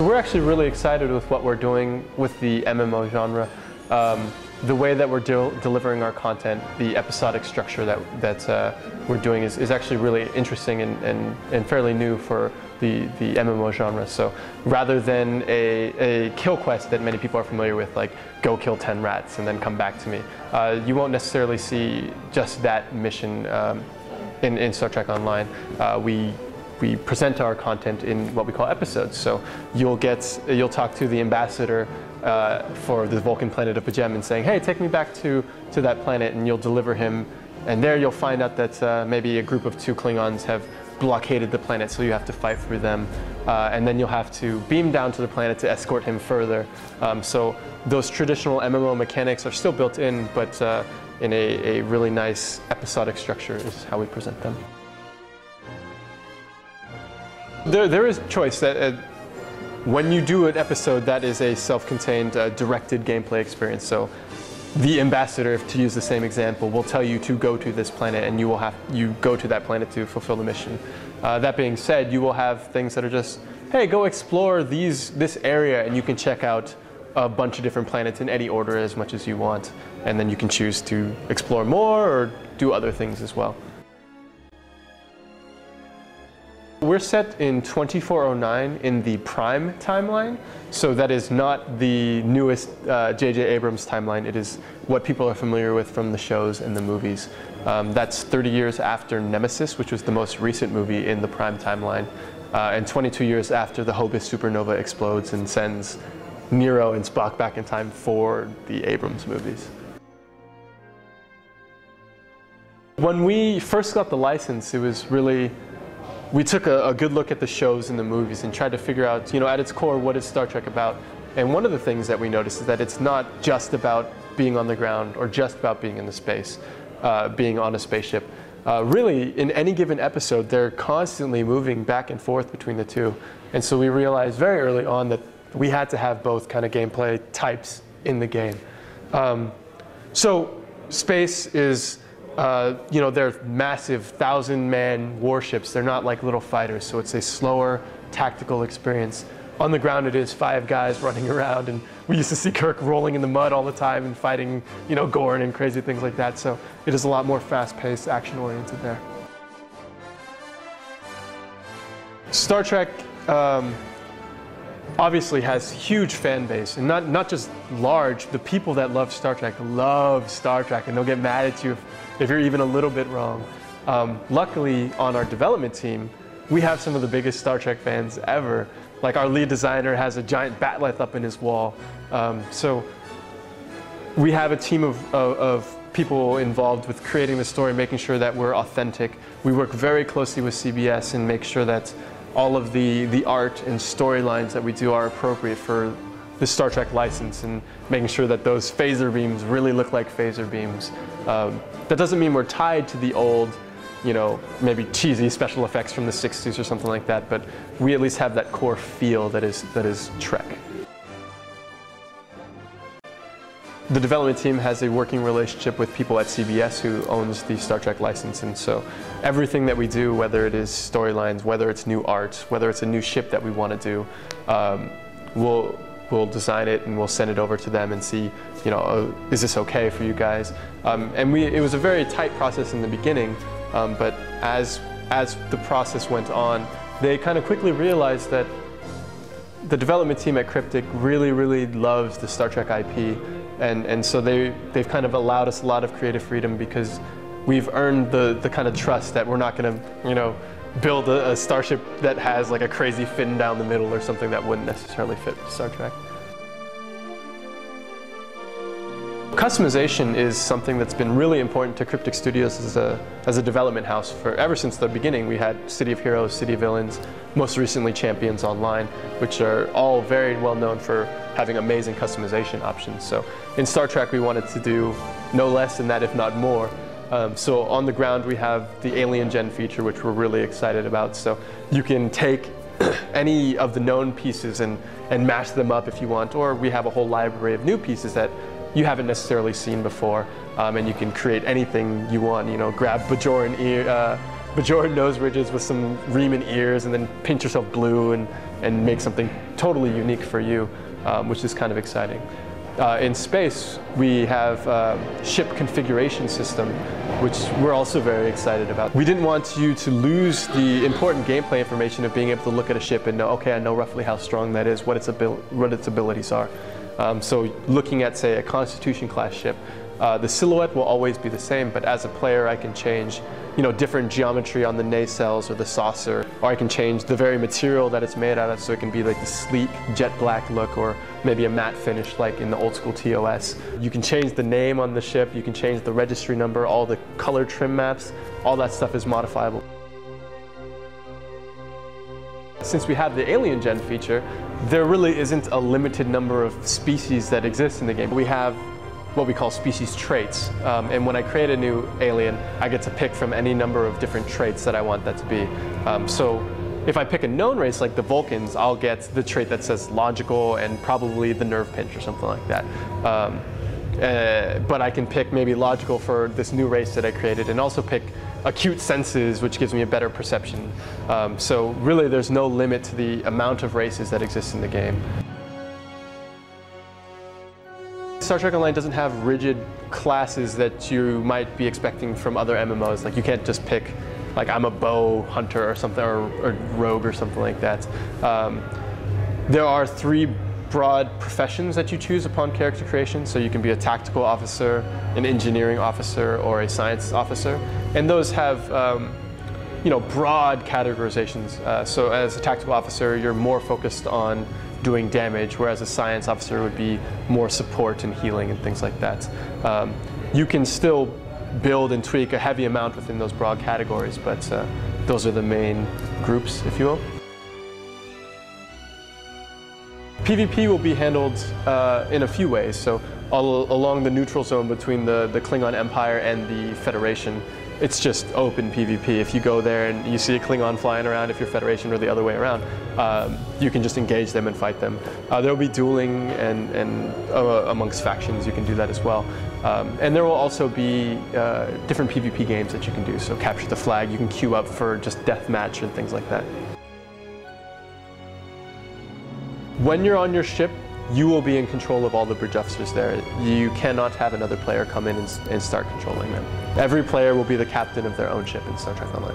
We're actually really excited with what we're doing with the MMO genre. The way that we're delivering our content, the episodic structure that we're doing is actually really interesting and fairly new for the MMO genre. So rather than a kill quest that many people are familiar with, like go kill 10 rats and then come back to me, you won't necessarily see just that mission in Star Trek Online. We present our content in what we call episodes. So you'll talk to the ambassador for the Vulcan planet of Pajem and saying, hey, take me back to that planet, and you'll deliver him. And there you'll find out that maybe a group of 2 Klingons have blockaded the planet, so you have to fight through them. And then you'll have to beam down to the planet to escort him further. So those traditional MMO mechanics are still built in, but in a really nice episodic structure is how we present them. There is choice. That when you do an episode, that is a self-contained, directed gameplay experience. So the ambassador, to use the same example, will tell you to go to this planet, and you go to that planet to fulfill the mission. That being said, you will have things that are just, hey, go explore this area, and you can check out a bunch of different planets in any order as much as you want, and then you can choose to explore more or do other things as well. We're set in 2409 in the Prime timeline, so that is not the newest J.J. Abrams timeline. It is what people are familiar with from the shows and the movies. That's 30 years after Nemesis, which was the most recent movie in the Prime timeline, and 22 years after the Hobus supernova explodes and sends Nero and Spock back in time for the Abrams movies. When we first got the license, it was really, we took a good look at the shows and the movies and tried to figure out, at its core, what is Star Trek about? And one of the things that we noticed is that it's not just about being on the ground or just about being in the space, being on a spaceship. Really, in any given episode, they're constantly moving back and forth between the two. And so we realized very early on that we had to have both kind of gameplay types in the game. So space is, they're massive 1,000-man warships. They're not like little fighters, so it's a slower tactical experience. On the ground, it is 5 guys running around, and we used to see Kirk rolling in the mud all the time and fighting, Gorn and crazy things like that. So it is a lot more fast-paced, action-oriented there. Star Trek obviously has huge fan base, and not just large. The people that love Star Trek, and they'll get mad at you if you're even a little bit wrong. Luckily, on our development team, we have some of the biggest Star Trek fans ever. Like, our lead designer has a giant batleth up in his wall. So we have a team of people involved with creating the story, making sure that we're authentic. We work very closely with CBS and make sure that all of the art and storylines that we do are appropriate for the Star Trek license, and making sure that those phaser beams really look like phaser beams. That doesn't mean we're tied to the old, maybe cheesy special effects from the 60s or something like that, but we at least have that core feel that is Trek. The development team has a working relationship with people at CBS who owns the Star Trek license, and so everything that we do, whether it is storylines, whether it's new art, whether it's a new ship that we want to do, we'll design it and we'll send it over to them and see, is this okay for you guys? And it was a very tight process in the beginning, but as the process went on, they kind of quickly realized that the development team at Cryptic really loves the Star Trek IP. And so they've kind of allowed us a lot of creative freedom, because we've earned the kind of trust that we're not going to, build a starship that has like a crazy fin down the middle or something that wouldn't necessarily fit Star Trek. Customization is something that's been really important to Cryptic Studios as a development house ever since the beginning. We had City of Heroes, City of Villains, most recently Champions Online, which are all very well known for having amazing customization options. So in Star Trek, we wanted to do no less than that, if not more. So on the ground, we have the Alien Gen feature, which we're really excited about. So you can take any of the known pieces and mash them up if you want, or we have a whole library of new pieces that you haven't necessarily seen before, and you can create anything you want. Grab Bajoran Bajoran nose ridges with some Riemann ears, and then paint yourself blue and make something totally unique for you, which is kind of exciting. In space, we have ship configuration system, which we're also very excited about. We didn't want you to lose the important gameplay information of being able to look at a ship and know, okay, I know roughly how strong that is, what its abilities are. So looking at, say, a Constitution class ship, the silhouette will always be the same, but as a player I can change different geometry on the nacelles or the saucer, or I can change the very material that it's made out of, so it can be like the sleek jet black look, or maybe a matte finish like in the old school TOS. You can change the name on the ship, you can change the registry number, all the color trim maps, all that stuff is modifiable. Since we have the alien gen feature, there really isn't a limited number of species that exist in the game. We have what we call species traits, and when I create a new alien, I get to pick from any number of different traits that I want that to be. So if I pick a known race like the Vulcans, I'll get the trait that says logical and probably the nerve pinch or something like that. But I can pick maybe logical for this new race that I created, and also pick acute senses, which gives me a better perception. So really there's no limit to the amount of races that exist in the game. Star Trek Online doesn't have rigid classes that you might be expecting from other MMOs. Like, you can't just pick, like, I'm a bow hunter or something, or rogue or something like that. There are 3 broad professions that you choose upon character creation. So you can be a tactical officer, an engineering officer, or a science officer. And those have broad categorizations. So as a tactical officer, you're more focused on doing damage, whereas a science officer would be more support and healing and things like that. You can still build and tweak a heavy amount within those broad categories, but those are the main groups, if you will. PvP will be handled in a few ways. So along the neutral zone between the Klingon Empire and the Federation, it's just open PvP. If you go there and you see a Klingon flying around, if you're Federation, or the other way around, you can just engage them and fight them. There will be dueling and amongst factions, you can do that as well. And there will also be different PvP games that you can do. So capture the flag, you can queue up for just deathmatch and things like that. When you're on your ship, you will be in control of all the bridge officers there. You cannot have another player come in and start controlling them. Every player will be the captain of their own ship in Star Trek Online.